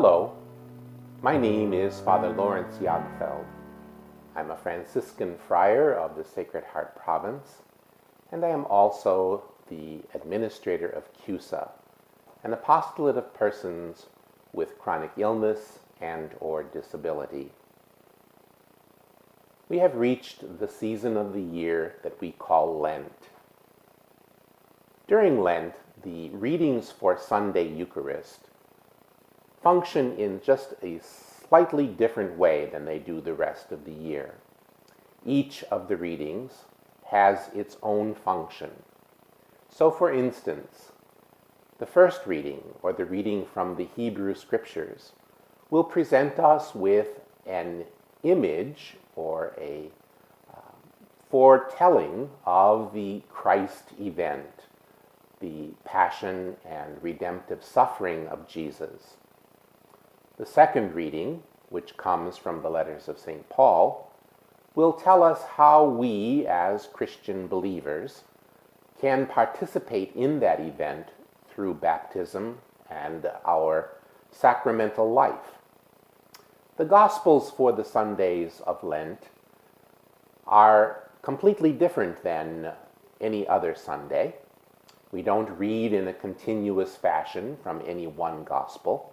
Hello, my name is Father Lawrence Jagfeld. I'm a Franciscan friar of the Sacred Heart Province, and I am also the administrator of CUSA, an apostolate of persons with chronic illness and/or disability. We have reached the season of the year that we call Lent. During Lent, the readings for Sunday Eucharist function in just a slightly different way than they do the rest of the year. Each of the readings has its own function. So, for instance, the first reading, or the reading from the Hebrew Scriptures, will present us with an image or a foretelling of the Christ event, the passion and redemptive suffering of Jesus. The second reading, which comes from the letters of St. Paul, will tell us how we, as Christian believers, can participate in that event through baptism and our sacramental life. The Gospels for the Sundays of Lent are completely different than any other Sunday. We don't read in a continuous fashion from any one Gospel,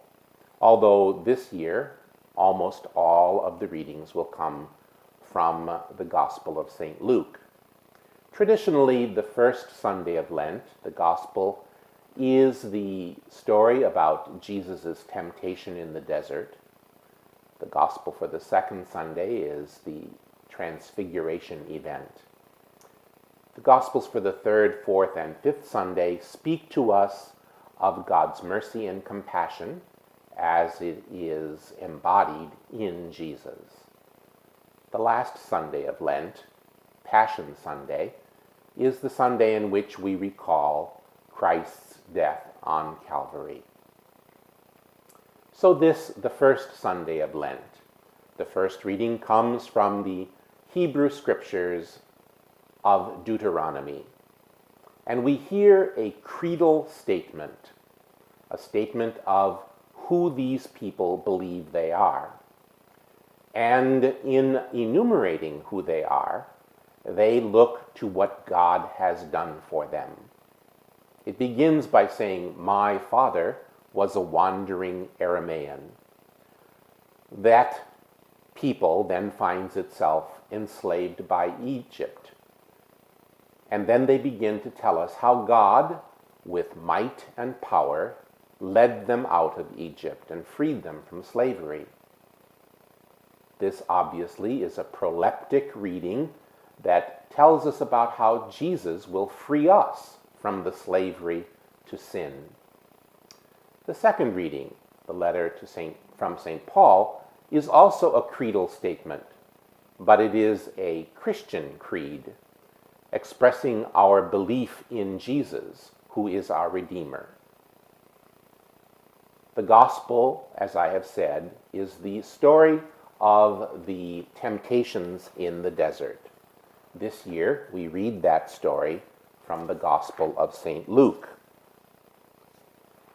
although this year almost all of the readings will come from the Gospel of St. Luke. Traditionally, the first Sunday of Lent, the Gospel, is the story about Jesus' temptation in the desert. The Gospel for the second Sunday is the Transfiguration event. The Gospels for the third, fourth, and fifth Sunday speak to us of God's mercy and compassion as it is embodied in Jesus. The last Sunday of Lent, Passion Sunday, is the Sunday in which we recall Christ's death on Calvary. So the first Sunday of Lent. The first reading comes from the Hebrew Scriptures of Deuteronomy. And we hear a creedal statement, a statement of who these people believe they are. And in enumerating who they are, they look to what God has done for them. It begins by saying, "My father was a wandering Aramaean." That people then finds itself enslaved by Egypt. And then they begin to tell us how God, with might and power, led them out of Egypt and freed them from slavery. This obviously is a proleptic reading that tells us about how Jesus will free us from the slavery to sin. The second reading, the letter from St. Paul, is also a creedal statement, but it is a Christian creed, expressing our belief in Jesus, who is our Redeemer. The Gospel, as I have said, is the story of the temptations in the desert. This year, we read that story from the Gospel of St. Luke.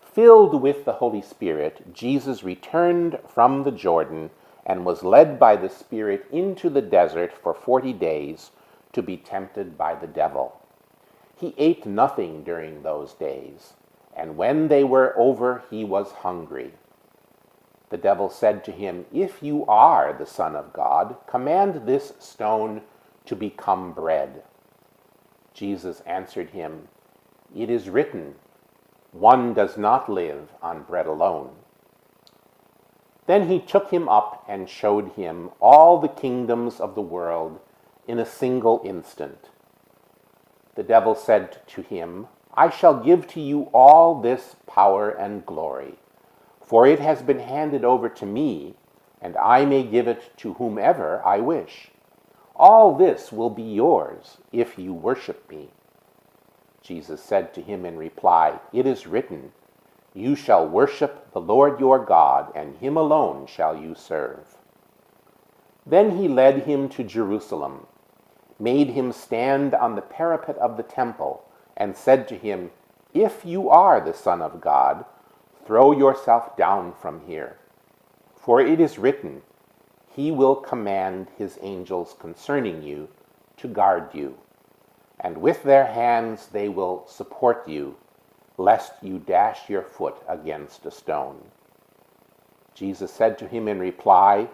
Filled with the Holy Spirit, Jesus returned from the Jordan and was led by the Spirit into the desert for 40 days to be tempted by the devil. He ate nothing during those days, and when they were over, he was hungry. The devil said to him, "If you are the Son of God, command this stone to become bread." Jesus answered him, "It is written, 'One does not live on bread alone.'" Then he took him up and showed him all the kingdoms of the world in a single instant. The devil said to him, "I shall give to you all this power and glory, for it has been handed over to me, and I may give it to whomever I wish. All this will be yours if you worship me." Jesus said to him in reply, "It is written, 'You shall worship the Lord your God, and him alone shall you serve.'" Then he led him to Jerusalem, made him stand on the parapet of the temple, and said to him, "If you are the Son of God, throw yourself down from here, For it is written, He will command His angels concerning you to guard you, and with their hands they will support you, lest you dash your foot against a stone. Jesus said to him in reply,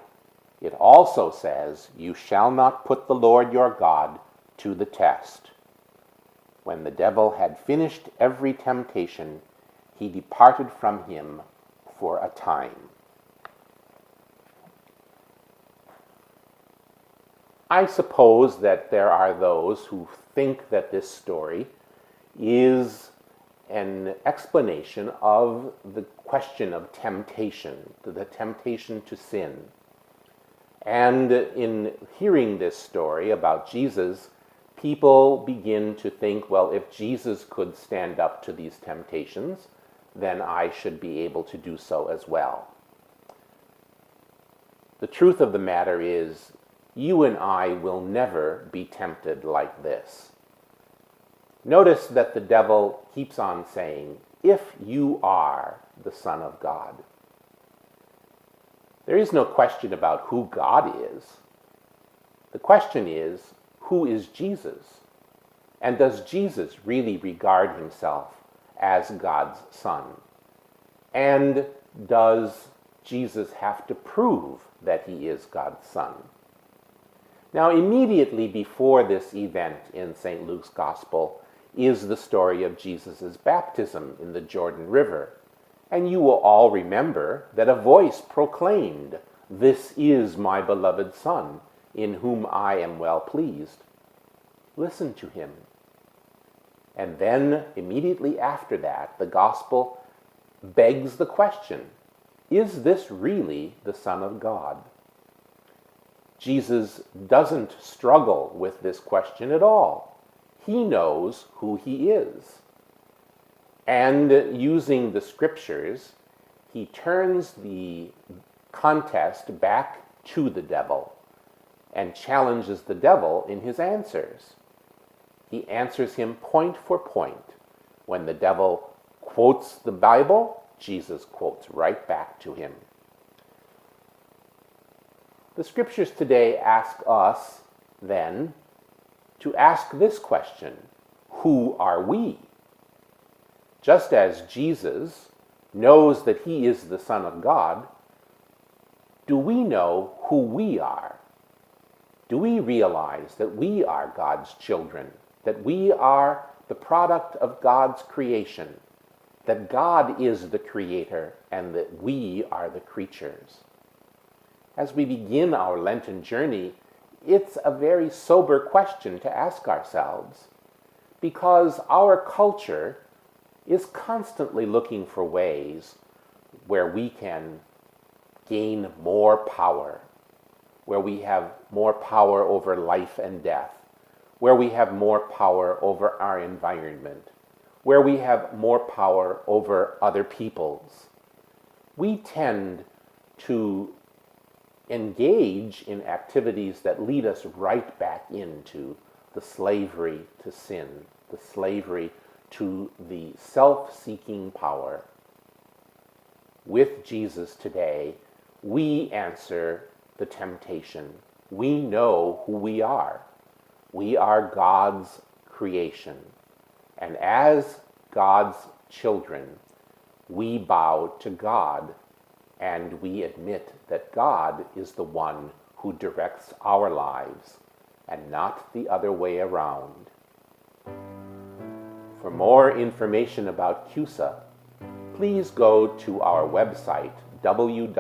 It also says, You shall not put the Lord your God to the test. When the devil had finished every temptation, he departed from him for a time. I suppose that there are those who think that this story is an explanation of the question of temptation, the temptation to sin. And in hearing this story about Jesus, people begin to think, well, if Jesus could stand up to these temptations, then I should be able to do so as well. The truth of the matter is, you and I will never be tempted like this. Notice that the devil keeps on saying, if you are the Son of God. There is no question about who God is. The question is, who is Jesus? And does Jesus really regard himself as God's Son? And does Jesus have to prove that he is God's Son? Now, immediately before this event in St. Luke's Gospel is the story of Jesus' baptism in the Jordan River. And you will all remember that a voice proclaimed, This is my beloved Son, in whom I am well pleased. Listen to him. And then, immediately after that, the Gospel begs the question, is this really the Son of God? Jesus doesn't struggle with this question at all. He knows who he is. And using the scriptures, he turns the contest back to the devil and challenges the devil in his answers. He answers him point for point. When the devil quotes the Bible, Jesus quotes right back to him. The scriptures today ask us, then, to ask this question, who are we? Just as Jesus knows that he is the Son of God, do we know who we are? Do we realize that we are God's children, that we are the product of God's creation, that God is the creator and that we are the creatures? As we begin our Lenten journey, it's a very sober question to ask ourselves, because our culture is constantly looking for ways where we can gain more power, where we have more power over life and death, where we have more power over our environment, where we have more power over other peoples. We tend to engage in activities that lead us right back into the slavery to sin, the slavery to the self-seeking power. With Jesus today, we answer the temptation. We know who we are. We are God's creation. And as God's children, we bow to God and we admit that God is the one who directs our lives and not the other way around. For more information about CUSA, please go to our website www.qson.org.